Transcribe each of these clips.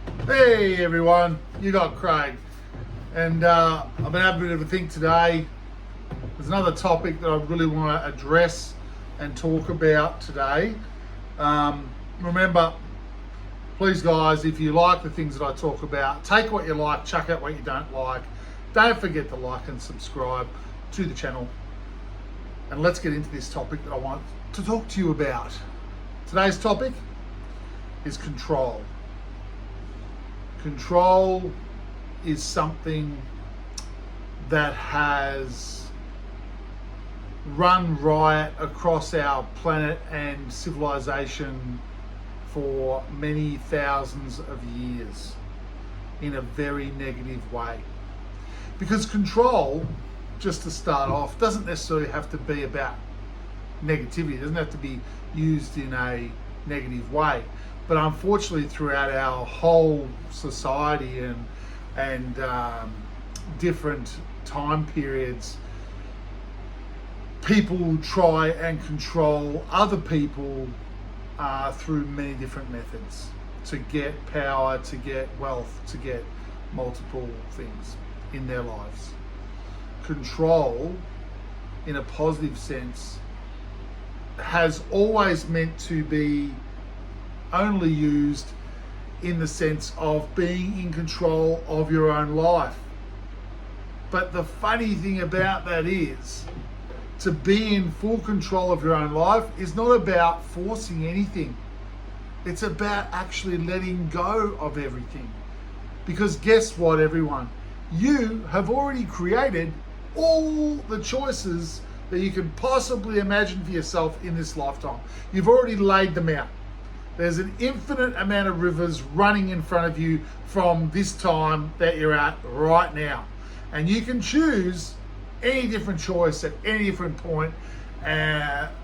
Hey everyone, you got Craig. And I've been having a bit of a think today. There's another topic that I really want to address and talk about today. Remember, please guys, if you like the things that I talk about, take what you like, chuck out what you don't like. Don't forget to like and subscribe to the channel. And let's get into this topic that I want to talk to you about. Today's topic is control. Control is something that has run riot across our planet and civilization for many thousands of years in a very negative way. Because control, just to start off, doesn't necessarily have to be about negativity. It doesn't have to be used in a negative way. But unfortunately, throughout our whole society and different time periods, people try and control other people through many different methods to get power, to get wealth, to get multiple things in their lives. Control, in a positive sense, has always meant to be only used in the sense of being in control of your own life. But the funny thing about that is, to be in full control of your own life is not about forcing anything. It's about actually letting go of everything. Because guess what, everyone? You have already created all the choices that you can possibly imagine for yourself in this lifetime. You've already laid them out. There's an infinite amount of rivers running in front of you from this time that you're at right now. And you can choose any different choice at any different point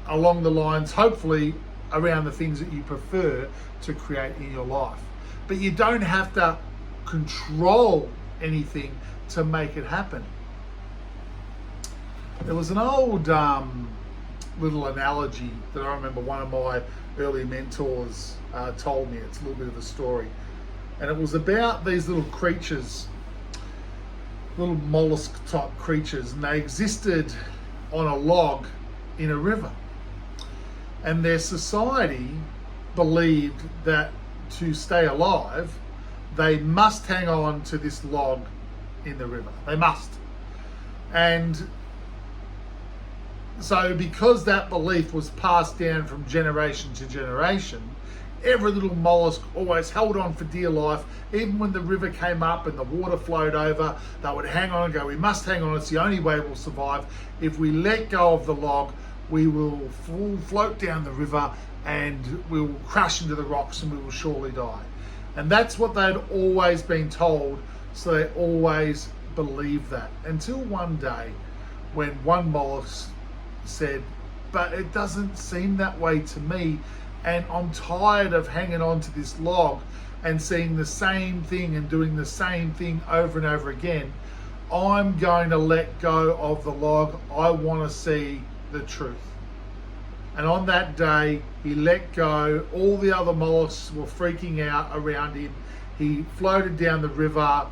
along the lines, hopefully around the things that you prefer to create in your life. But you don't have to control anything to make it happen. There was an old little analogy that I remember one of my early mentors told me. It's a little bit of a story, and it was about these little creatures, little mollusk type creatures, and they existed on a log in a river, and their society believed that to stay alive they must hang on to this log in the river. They must. And so because that belief was passed down from generation to generation, every little mollusk always held on for dear life. Even when the river came up and the water flowed over, they would hang on and go, we must hang on, it's the only way we'll survive. If we let go of the log, we will float down the river and we will crash into the rocks and we will surely die. And that's what they'd always been told, so they always believed that. Until one day when one mollusk said, but it doesn't seem that way to me, and I'm tired of hanging on to this log and seeing the same thing and doing the same thing over and over again. I'm going to let go of the log. I want to see the truth. And on that day, he let go. All the other mollusks were freaking out around him. He floated down the river,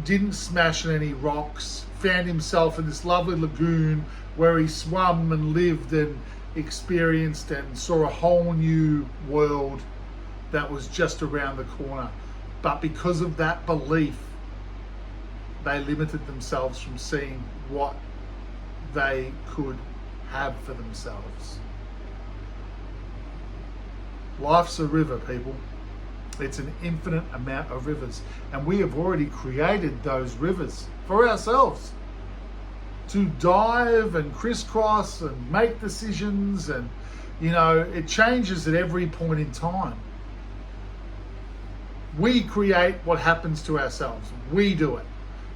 didn't smash on any rocks, found himself in this lovely lagoon where he swam and lived and experienced and saw a whole new world that was just around the corner. But because of that belief, they limited themselves from seeing what they could have for themselves. Life's a river, people. It's an infinite amount of rivers, and we have already created those rivers for ourselves to dive and crisscross and make decisions, and it changes at every point in time. We create what happens to ourselves. We do it.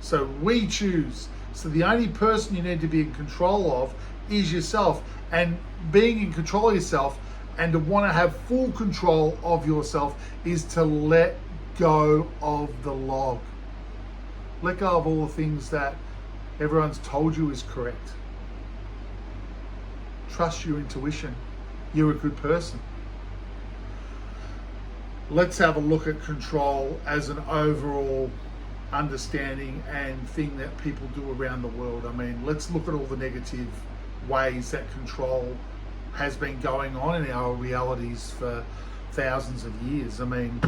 So we choose. So the only person you need to be in control of is yourself. And being in control of yourself and to want to have full control of yourself is to let go of the log. Let go of all the things that everyone's told you is correct. Trust your intuition. You're a good person. let's have a look at control as an overall understanding and thing that people do around the world. I mean, let's look at all the negative ways that control has been going on in our realities for thousands of years. I mean,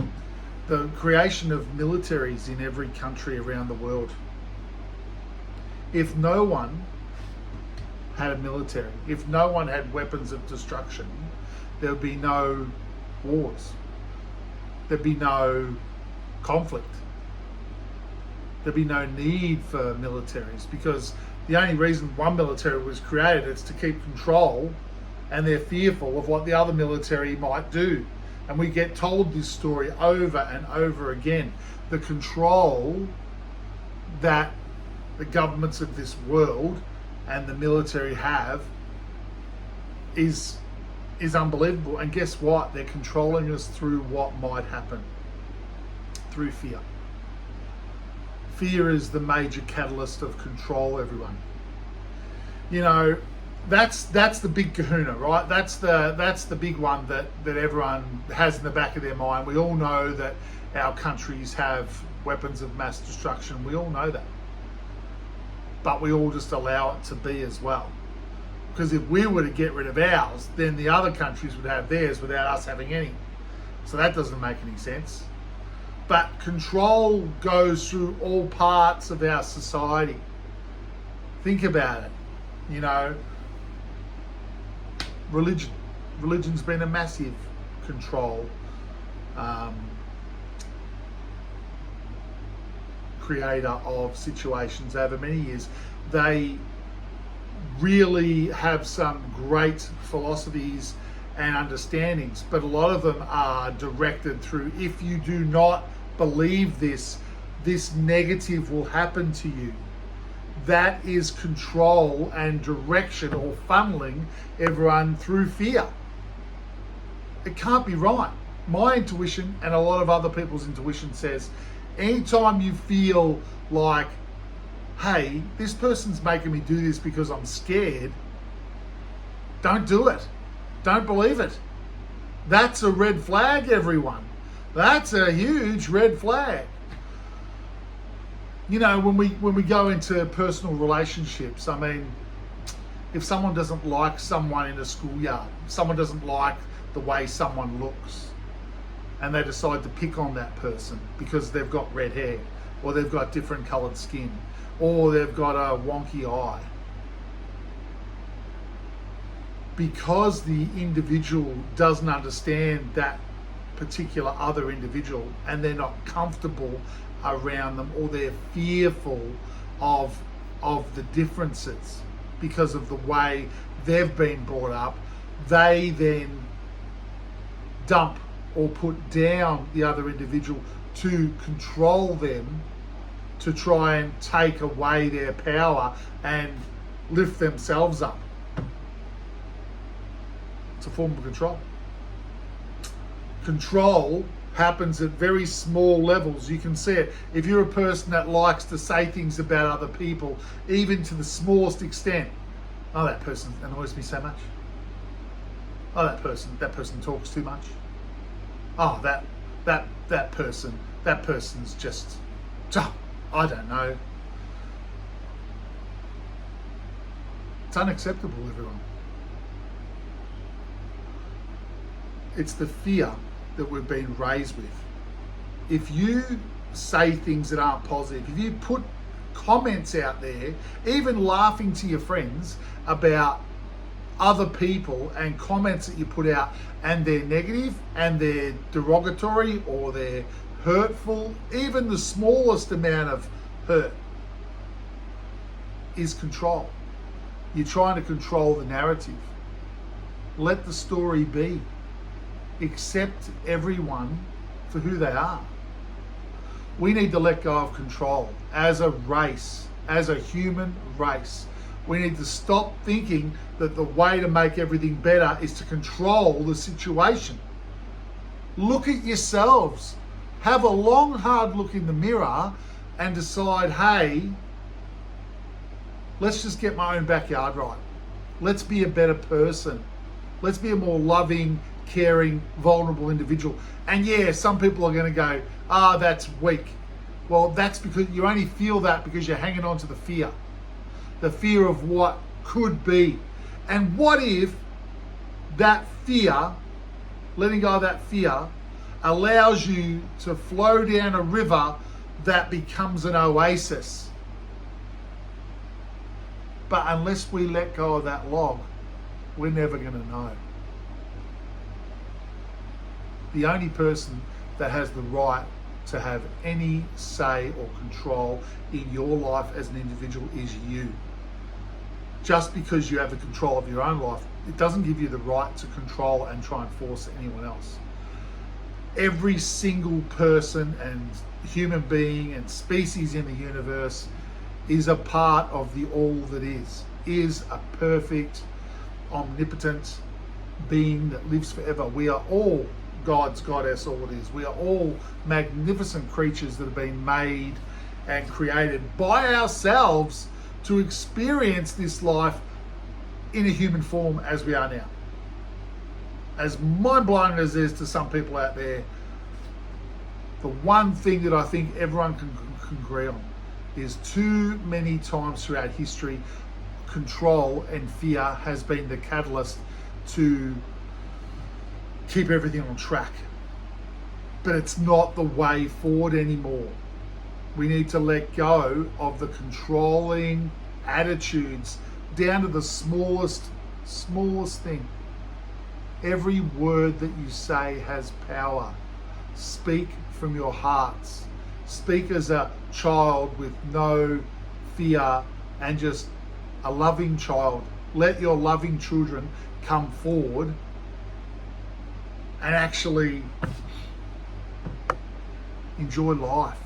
the creation of militaries in every country around the world. If no one had a military, if no one had weapons of destruction, there would be no wars. There'd be no conflict. There'd be no need for militaries, because the only reason one military was created is to keep control, and they're fearful of what the other military might do. And we get told this story over and over again. The control that the governments of this world and the military have is unbelievable. And guess what? They're controlling us through what might happen. Through fear. Fear is the major catalyst of control, everyone. You know, that's the big kahuna, right? That's the big one that everyone has in the back of their mind. We all know that our countries have weapons of mass destruction. We all know that. But we all just allow it to be as well. Because if we were to get rid of ours, then the other countries would have theirs without us having any. So that doesn't make any sense. But control goes through all parts of our society. Think about it. You know, religion. Religion's been a massive control creator of situations over many years. They really have some great philosophies and understandings, but a lot of them are directed through, if you do not believe this, this negative will happen to you. That is control and direction, or funneling everyone through fear. It can't be right. My intuition and a lot of other people's intuition says, anytime you feel like, hey, this person's making me do this because I'm scared, don't do it. Don't believe it. That's a red flag, everyone. That's a huge red flag. You know, when we go into personal relationships, I mean, if someone doesn't like someone in a schoolyard, someone doesn't like the way someone looks, and they decide to pick on that person because they've got red hair, or they've got different coloured skin, or they've got a wonky eye. Because the individual doesn't understand that particular other individual, and they're not comfortable around them, or they're fearful of the differences because of the way they've been brought up, they then dump or put down the other individual to control them, to try and take away their power and lift themselves up. It's a form of control. Control happens at very small levels. You can see it. If you're a person that likes to say things about other people, even to the smallest extent, oh, that person annoys me so much. Oh, that person talks too much. Oh, that person's just, I don't know. It's unacceptable, everyone. It's the fear that we've been raised with. If you say things that aren't positive, if you put comments out there, even laughing to your friends about other people, and comments that you put out, and they're negative and they're derogatory or they're hurtful, even the smallest amount of hurt is control. You're trying to control the narrative. Let the story be. Accept everyone for who they are. We need to let go of control as a race, as a human race. We need to stop thinking that the way to make everything better is to control the situation. Look at yourselves. Have a long, hard look in the mirror and decide, hey, let's just get my own backyard right. Let's be a better person. Let's be a more loving, caring, vulnerable individual. And yeah, some people are going to go, that's weak. Well, that's because you only feel that because you're hanging on to the fear of what could be. And what if that fear, letting go of that fear, allows you to flow down a river that becomes an oasis? But unless we let go of that log, we're never going to know. The only person that has the right to have any say or control in your life as an individual is you. Just because you have the control of your own life, it doesn't give you the right to control and try and force anyone else. Every single person and human being and species in the universe is a part of the all that is a perfect, omnipotent being that lives forever. We are all God's goddess, all it is. We are all magnificent creatures that have been made and created by ourselves to experience this life in a human form as we are now. As mind-blowing as it is to some people out there, the one thing that I think everyone can agree on is too many times throughout history, control and fear has been the catalyst to keep everything on track. But it's not the way forward anymore. We need to let go of the controlling attitudes down to the smallest thing. Every word that you say has power. Speak from your hearts. Speak as a child with no fear and just a loving child. Let your loving children come forward and actually enjoy life.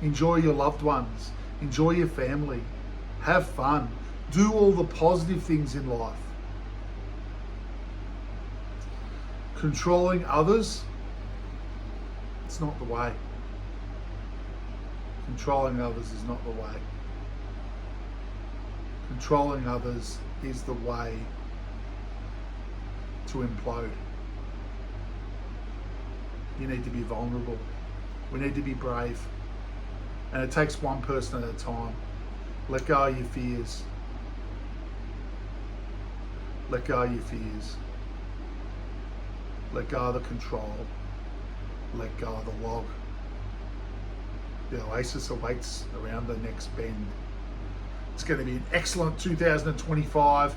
Enjoy your loved ones. Enjoy your family. Have fun. Do all the positive things in life. Controlling others, it's not the way. Controlling others is not the way. Controlling others is the way to implode. You need to be vulnerable. We need to be brave. And it takes one person at a time. Let go of your fears. Let go of your fears. Let go of the control. Let go of the log. The oasis awaits around the next bend. It's going to be an excellent 2025,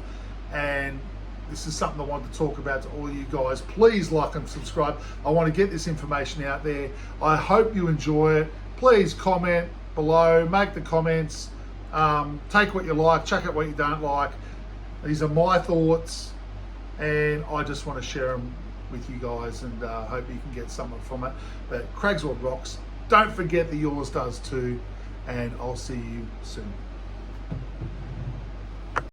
and this is something I want to talk about to all you guys. Please like and subscribe. I want to get this information out there. I hope you enjoy it. Please comment below, make the comments, take what you like, chuck out what you don't like. These are my thoughts, and I just want to share them with you guys, and hope you can get something from it. But Craig's World rocks. Don't forget that yours does too, and I'll see you soon.